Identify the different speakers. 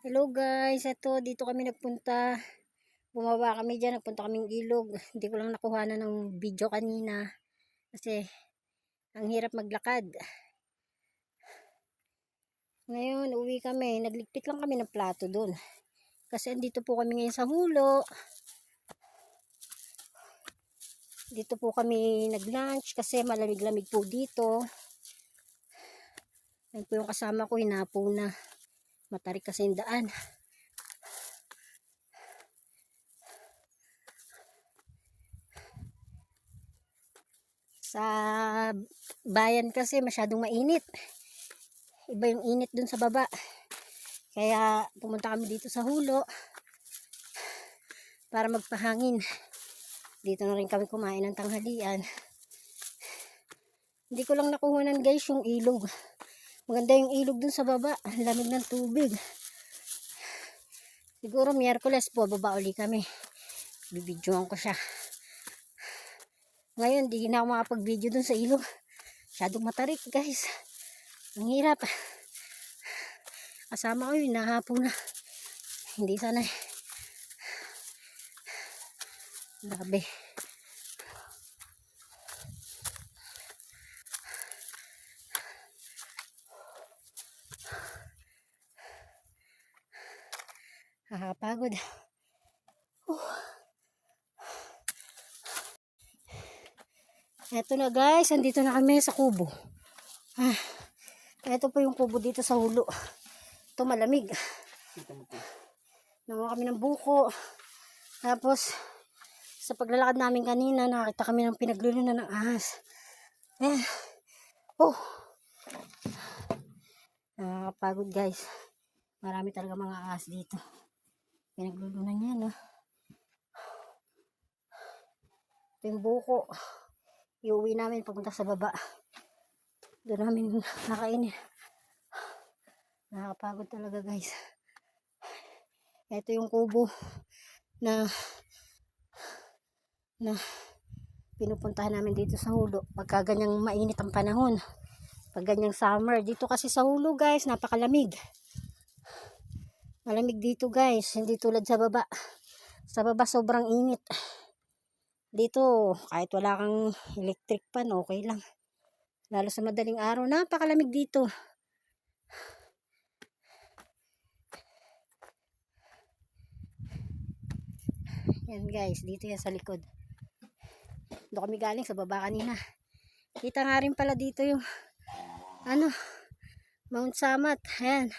Speaker 1: Hello guys, eto dito kami nagpunta. Bumaba kami dyan, nagpunta kaming ilog. Hindi ko lang nakuhanan ng video kanina kasi ang hirap maglakad. Ngayon, uwi kami. Nagligpit lang kami ng plato dun. Kasi andito po kami ngayon sa Hulo. Dito po kami nag-lunch kasi malamig-lamig po dito. Yan po yung kasama ko, hinapo na. Matarik kasi yung daan. Sa bayan kasi masyadong mainit. Iba yung init dun sa baba. Kaya pumunta kami dito sa Hulo para magpahangin. Dito na rin kami kumain ng tanghalian. Hindi ko lang nakuhanan guys yung ilog. Maganda yung ilog dun sa baba. Ang lamig ng tubig. Siguro Miyerkules po baba uli kami. Bibidyoan ko siya. Ngayon di na ako makapag-video dun sa ilog. Masyadong matarik guys. Ang hirap. Kasama ko yun, nahapon na. Hindi sanay. Grabe. Nakakapagod. Eto na guys, andito na kami sa kubo. Eto po yung kubo dito sa Hulo. Ito malamig. Nakuha kami ng buko. Tapos, sa paglalakad namin kanina, nakita kami ng pinaglulunan ng ahas. Oh! Nakakapagod guys. Marami talaga mga ahas dito. Pinaglulunan niya, no? Ito yung buko. Iuwi namin papunta sa baba. Doon namin nakainin. Nakakapagod talaga guys. Ito yung kubo na pinupuntahan namin dito sa Hulo. Pagka ganyang mainit ang panahon. Pag ganyang summer. Dito kasi sa Hulo guys, napakalamig. Malamig dito guys. Hindi tulad sa baba. Sa baba sobrang init. Dito, kahit wala kang electric pan, okay lang. Lalo sa madaling araw, napakalamig dito. Yan guys, dito yan sa likod. Doon kami galing sa baba kanina. Kita nga rin pala dito yung Mount Samat. Ayan.